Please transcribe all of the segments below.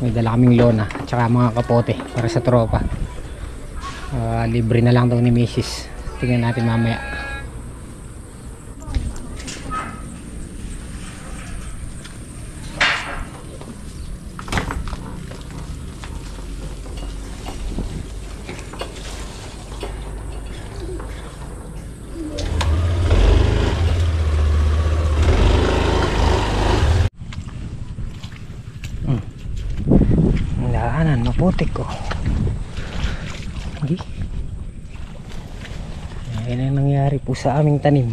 May dala kaming lona at saka mga kapote para sa tropa. Libre na lang daw ni Mrs. Tingnan natin mamaya. Daanan maputik ko. Okay. Ayan ang nangyari po sa aming tanim.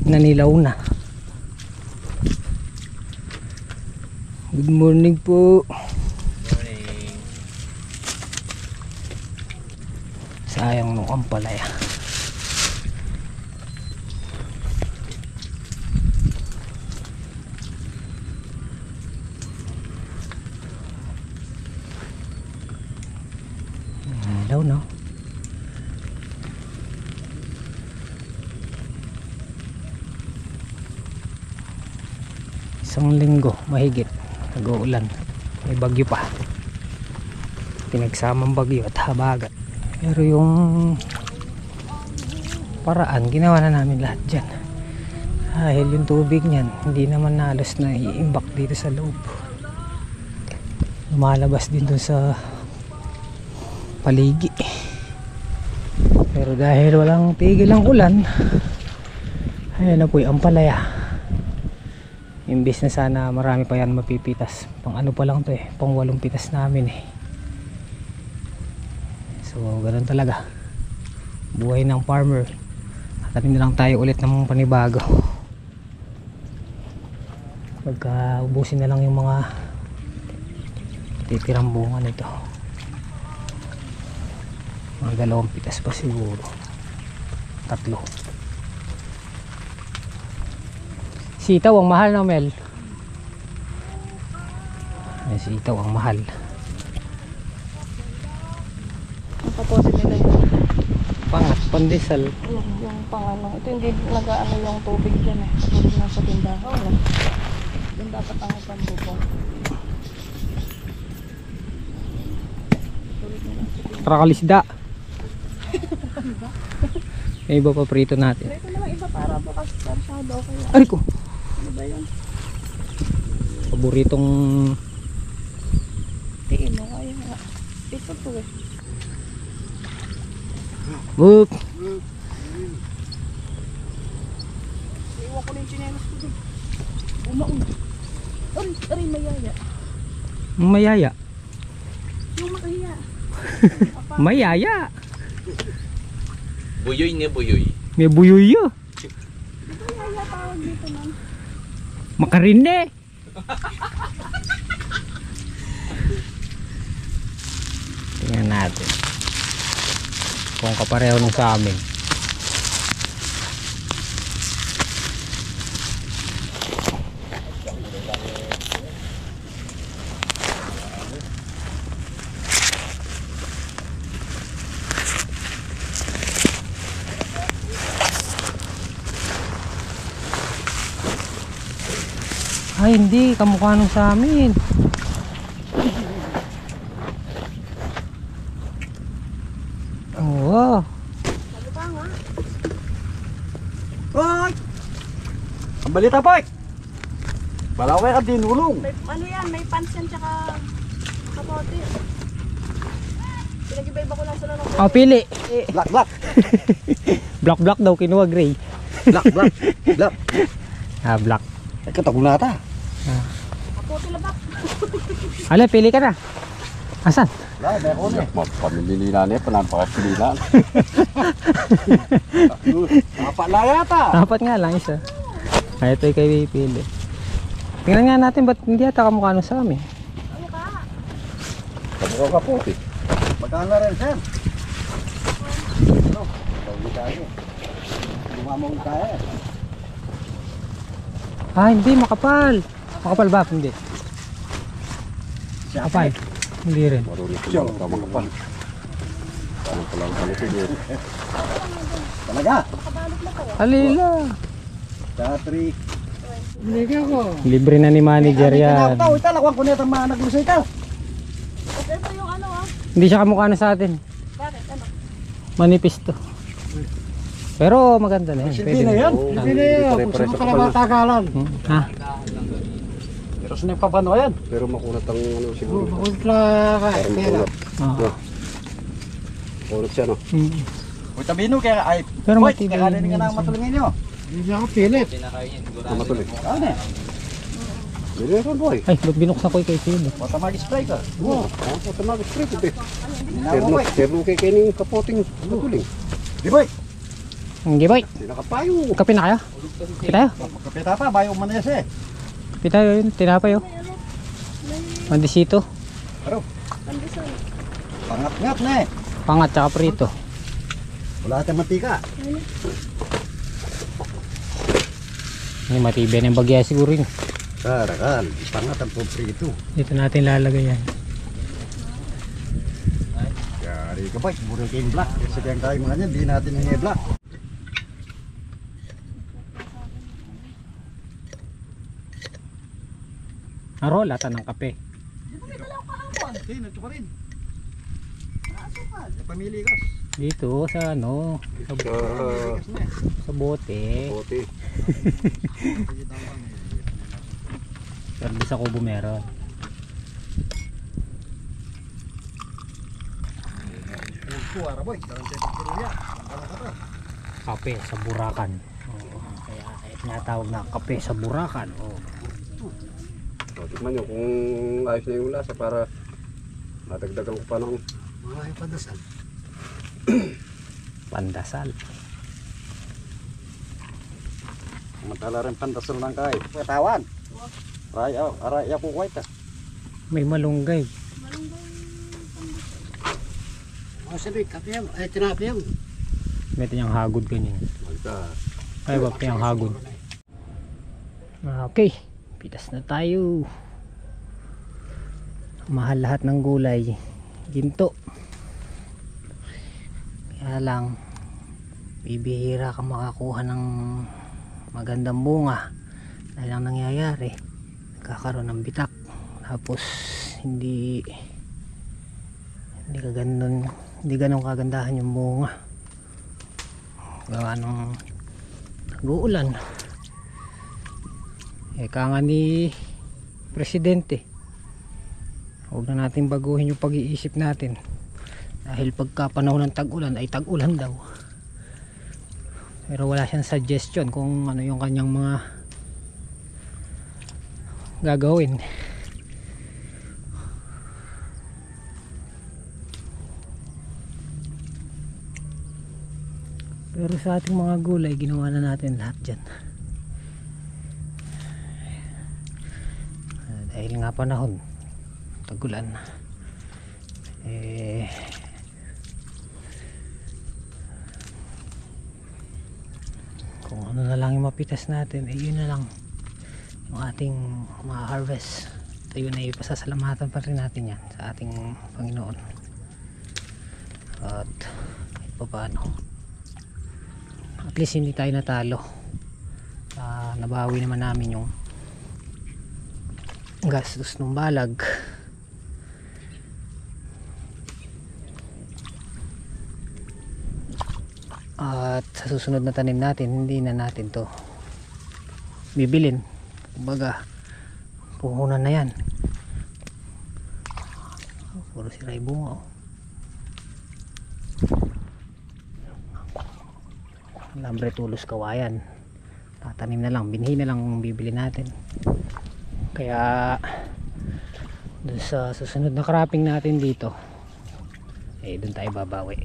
Nanilaw na. Good morning po. Morning. Sayang nung ampalaya. Nanilaw no. Isang linggo mahigit nag-uulan, may bagyo pa, pinagsamang bagyo at habagat, pero yung paraan ginawa na namin lahat dyan dahil yung tubig nyan hindi naman halos na iimbak dito sa loob, lumalabas din dun sa paligi, pero dahil walang tigil ang ulan, ayan na po yung ampalaya. Imbis na sana marami pa yan mapipitas, pang ano pa lang to eh, pang 8 pitas namin eh. So ganun talaga buhay ng farmer. Tanim na lang tayo ulit ng panibago pagka ubusin na lang yung mga titirang bunga nito. Mga 2 pitas pa siguro, 3. Sitaw ang mahal na Mel. Ay, sitaw ang mahal. Ang kapote nila yun. Pangat, pandesal. Yung pangano. Ito hindi nag-ano yung tubig dyan eh. Katulad na sa tindahan. Yung dapat ang pambubong. Prakalisda. May iba pa prito natin. Ito naman iba para bukas karsado kaya. Ari ko. Ano ba yun? Paboritong Tiin mo kaya nga. Ito to eh. book. Iwan ko na yung chinelas ko din. Bumaon. Aray mayaya. Mayaya. Yung makahiya. Mayaya. Buyoy nga buyoy. May buyoy yo. Mayaya tawag dito man. Makarinde. Tingnan natin kung kapareho nung sa amin. Ay hindi, kamukha nung sa amin. Oo. Sabi pa nga. Hoy! Ang balita pa eh! Balaway ka dinulong! May, ano yan, may pants yan tsaka kapote. Pinag-iba-iba ko lang sila ng Oh, pili. Black, black! Black daw, kinuha gray. Black, black! Black! Ah, black. Ay, katagong nata! kapote labak. Ala, pili ka na. Asan? Wala, meron eh. Pamililinan eh, panampakasilinan. Napala yata! Dapat nga lang isa. Ay, ito kayo pili. Tingnan nga natin, ba't hindi ata kamukha nung sa amin? Ano ka? Kamukha ka po eh. Magkano rin, Sam? Ano? Tawag tayo. Lumamang tayo. Ah, hindi, makapal. Makapal ba? Hindi. Makapal. Hindi rin. Marunong siya, makapal. Parang palang kalito yun. Talaga? Nakabalot na to. Alila. Sa 3. Libre na ni manager yan. Tao, italakwan ko na itang mga naglusay ka. Ito yung ano ah. Hindi siya kamukha na sa atin. Bakit? Ano? Manipis to. Pero maganda na yan. Silbi na yan. Ah. Silbi na yan. Kung saan ka na matagalan. Ha? Pero saan yung papano yan? Pero makunat ang ano siguro. Makunat na pera. Oo. Makunat siya no. Mm. Uy, tabino kaya ay. Pero Boy, matibay kaya kanin yun ka na minsan. matulungin nyo. Hindi ako pilit. Matuloy. Ano eh? Bili ron boy. Ay, ba't binuksan ko kay Sino? Pata mag-spray ka. Oo. Pata mag-spray ko be. Terno kay kaning kapoting matuling. Di boy. Hindi boy. Sinakapayo. Kape na kayo? Kape tayo? Kapita pa, bayo man na siya eh. Kape tayo yun. Tinapay oh. Mandisito. Pero, Pandesal. pangat-ngat na eh. Pangat tsaka prito. Wala tayong mantika. Hindi matibay na yung bagya siguro yun. Karakan, pangat ang prito. Dito natin lalagay yan. Yari ka boy, mura kayong black. Kasi kayang kayo mga niyan, di natin hingi black. Aro, lata ng kape. Okay, nagto ka rin. Pamili ka. Dito sa ano, sa bote. Bote. Pero sa kubo meron. Kuwara boy, karang tayo pagkiruya. Kape sa Burakan. Oo. Kaya tinatawag na kape sa Burakan. Oo. Tignan nyo kung ayos na yung lasa para matagdagan ko pa ng Mga ipadasal. Pandasal. matala rin pandasal ng kahit. Katawan. Aray ako white ah. May malunggay. O sabi, kape yan. Ay, tinapi yan. May tanyang hagod kanyan. Malta. Ay, wag tanyang hagod. Okay. Pitas na tayo. Mahal lahat ng gulay. Ginto. Kaya lang, bibihira ka makakuha ng magandang bunga. Dahil ang nangyayari, kakaroon ng bitak. Tapos, hindi ganun kagandahan yung bunga. Gawa ng nag-uulan. Eka nga ni Presidente, huwag na natin baguhin yung pag-iisip natin. Dahil pagka panahon ng tag-ulan ay tag-ulan daw. Pero wala siyang suggestion kung ano yung kanyang mga gagawin. Pero sa ating mga gulay, ginawa na natin lahat dyan. Dahil nga panahon, tag-ulan. Kung ano na lang yung mapitas natin, yun na lang yung ating ma-harvest. Ito yun ay pasasalamatan pa rin natin yan sa ating Panginoon. At kahit pa paano, at least hindi tayo natalo. Nabawi naman namin yung gastos ng balag. At sa susunod na tanim natin, hindi na natin to bibilin. Kumbaga, puhunan na yan. Puro sira yung bunga. Lambre tulos kawayan. Tatanim na lang, binhi na lang bibili natin. Kaya dun sa susunod na cropping natin dito, dun tayo babawi.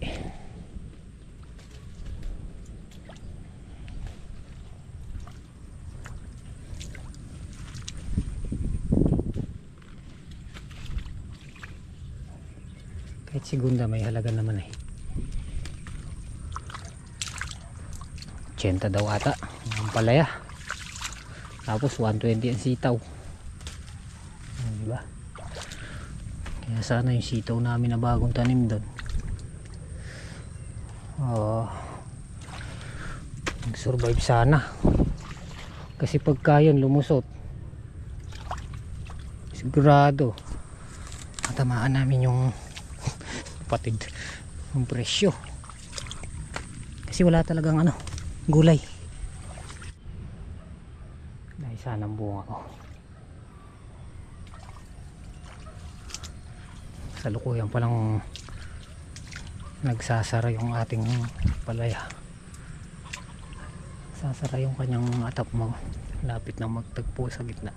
Kahit segunda may halaga naman 80 daw ata ang palaya, tapos 120 ang sitaw, diba? Kaya sana yung sitaw namin na bagong tanim doon nag-survive sana. Kasi pagka yun lumusot, sigurado matamaan namin yung patid yung presyo. Kasi wala talagang ano, gulay. Dahil sana ang bunga ko. Salukuyan palang nagsasara yung ating palaya. Sasara yung kanyang atap mo, lapit na magtagpo sa gitna.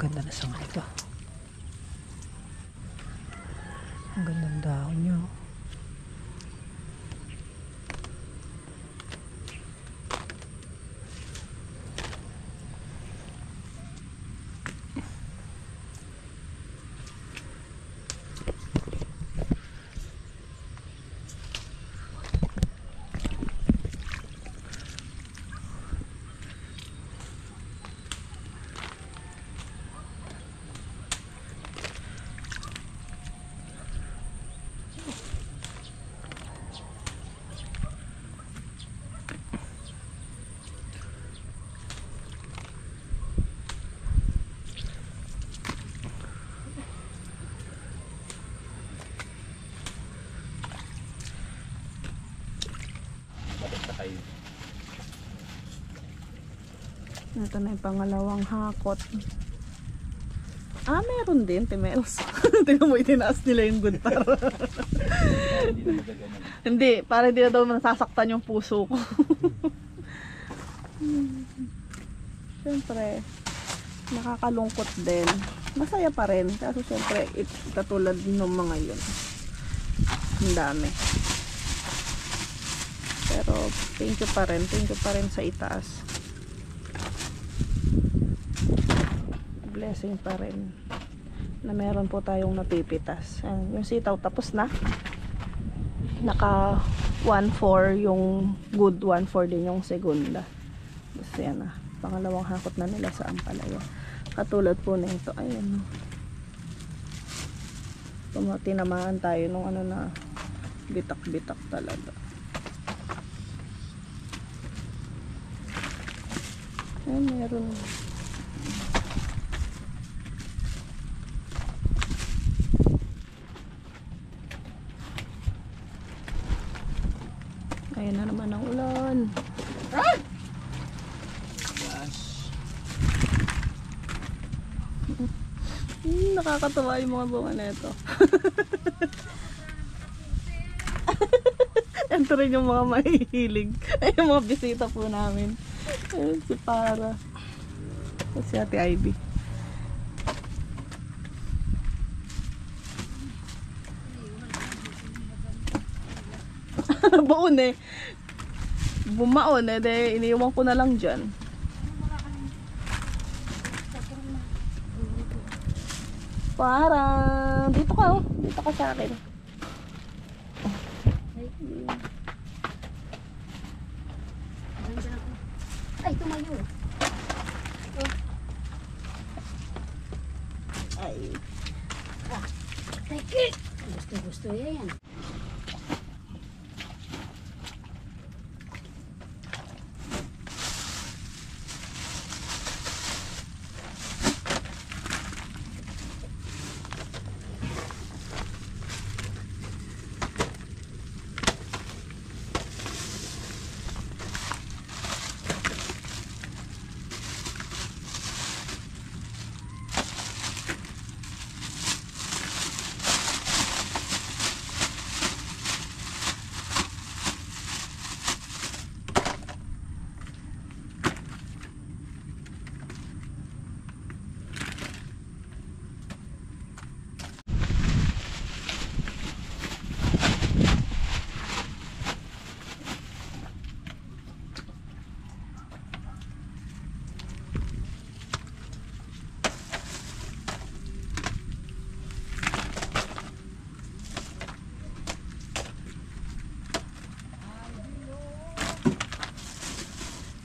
Ganda na sanga ito. Ang gandang dahon niya. Ito na yung pangalawang hakot. Meron din, Timels. Tingnan mo, itinaas nila yung guntar. Hindi, para hindi na daw nasasaktan yung puso ko. Siyempre, nakakalungkot din. Masaya pa rin. Kasi siyempre, katulad ng mga yun. Ang dami. Pero, thank you pa rin. Thank you pa rin sa itaas. Blessing pa rin na meron po tayong napipitas. Yung sitaw tapos na, naka 1/4 yung good, 1/4 din yung segunda. Kasi yan na, pangalawang hakot na nila sa ampalaya. Katulad po na ito, ayun, tinamaan tayo nung ano na bitak-bitak talaga. Meron. Ayan na naman ang ulan. Nakakatawa yung mga bunga na ito. Ito rin yung mga mahihilig. Ay, yung mga bisita po namin. Ayun, si Para. Si Ate Ivy. Baon eh. Bumaon eh. De, iniiwan ko na lang dyan. Para. Dito ka oh. Dito ka sa akin. Ay, tumayo. Ay. Gusto yan.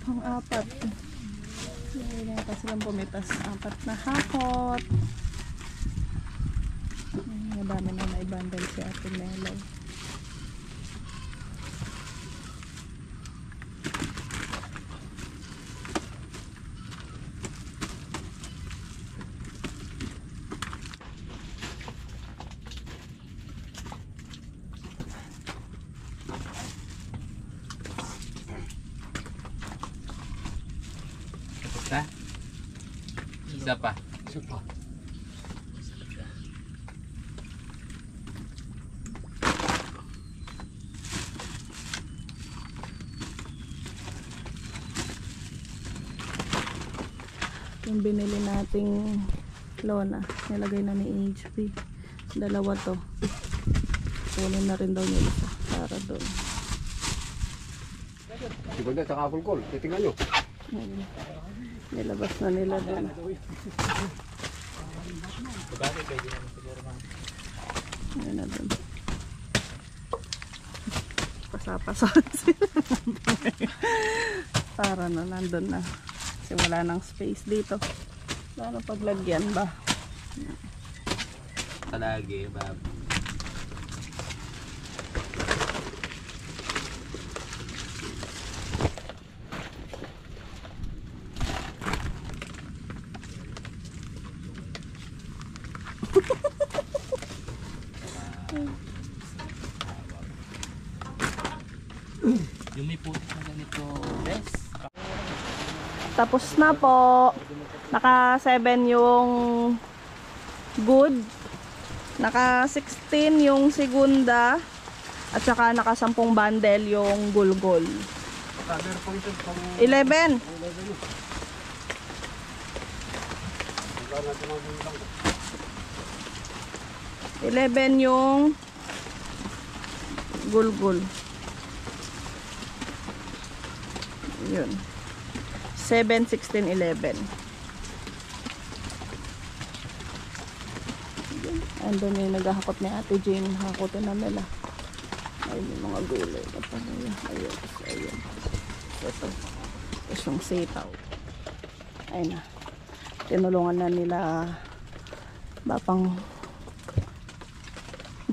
Pang-apat. Hindi na silang pumitas. 4 na hakot. Madami na naibandal si Ate Melay. Isa? Isa pa. Isa pa. Yung binili nating lona, nilagay na ni HP. Dalawa to. Kunin na rin daw niya isa para doon. Sigunda sa kakulkol. Titingnan nyo. Ayun. Nilabas na nila doon. Ayun na doon. Pasapasan sila. Para na nandun na. Kasi wala nang space dito. Lalo paglagyan ba? Talagi, bab. Yung may putik na ganito, bes. Tapos na po. Naka 7 yung good. Naka 16 yung segunda. At saka naka 10 bundle yung gulgol. 11. Yung gulgol. Yun. 7, 16, 11. Andun yung naghahakot ni Ate Jane. Hakotin na nila. Ayun yung mga gulay. Ayun. Ayun. Ito. Tapos yung sitaw. Ayun na. Tinulungan na nila Bapang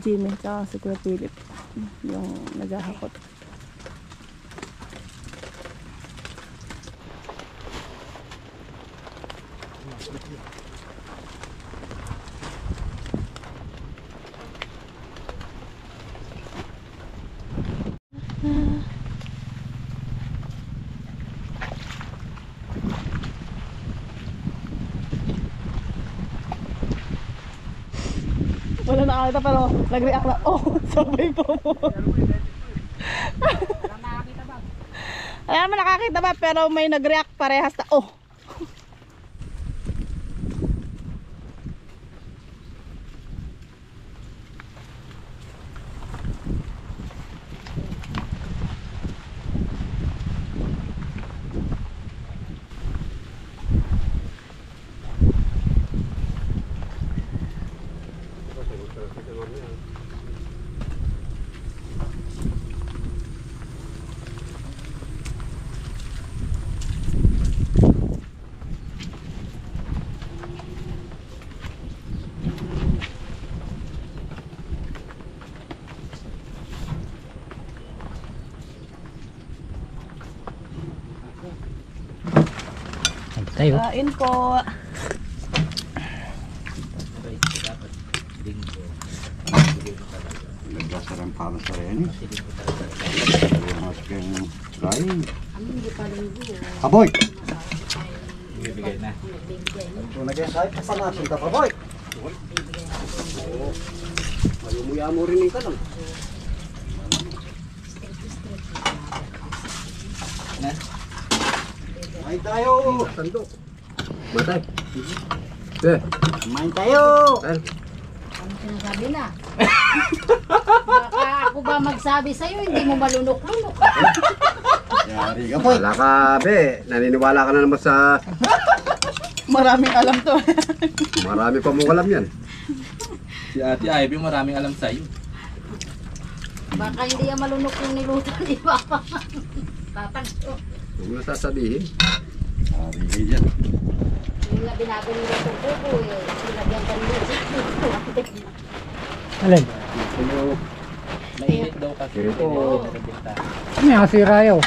Jimmy tsaka si Kuya Philip. Yung naghahakot. Wala nakakita pero nag-react na, oh, sabay po mo. Alam mo nakakita ba pero may nag-react parehas na, oh. Tayo. Kain po. Nagdasaran pa sa rin. Mas kayong kain. Aboy! Bibigay na. Kung nag-esay, pasanasin ka pa, boy! Mayumuya mo rin ka lang. Main tayo! Sandok. Matay. Main tayo! Ano sinasabi na? Baka ako ba magsabi sa'yo, hindi mo malunok-lunok. Yari ka, boy. Wala ka, be. Naniniwala ka na naman sa... Maraming alam to. Marami pa mong alam yan. Si Ate Ivy maraming alam sa'yo. Baka hindi yan malunok yung niluto, di ba? Tatagto. Huwag mo na sasabihin. Bigay dyan. Yung nga binabili ng kuko eh. Sinagyan ka nila. Alin? Ano, Mainit daw kasi. Ito. Nabenta. Ano yung asira yaw?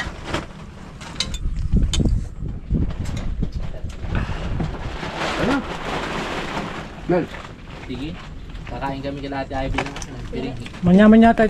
ano? Mel, Sige. Kakain kami kay Ate Ivy ng piring. Manyaman yata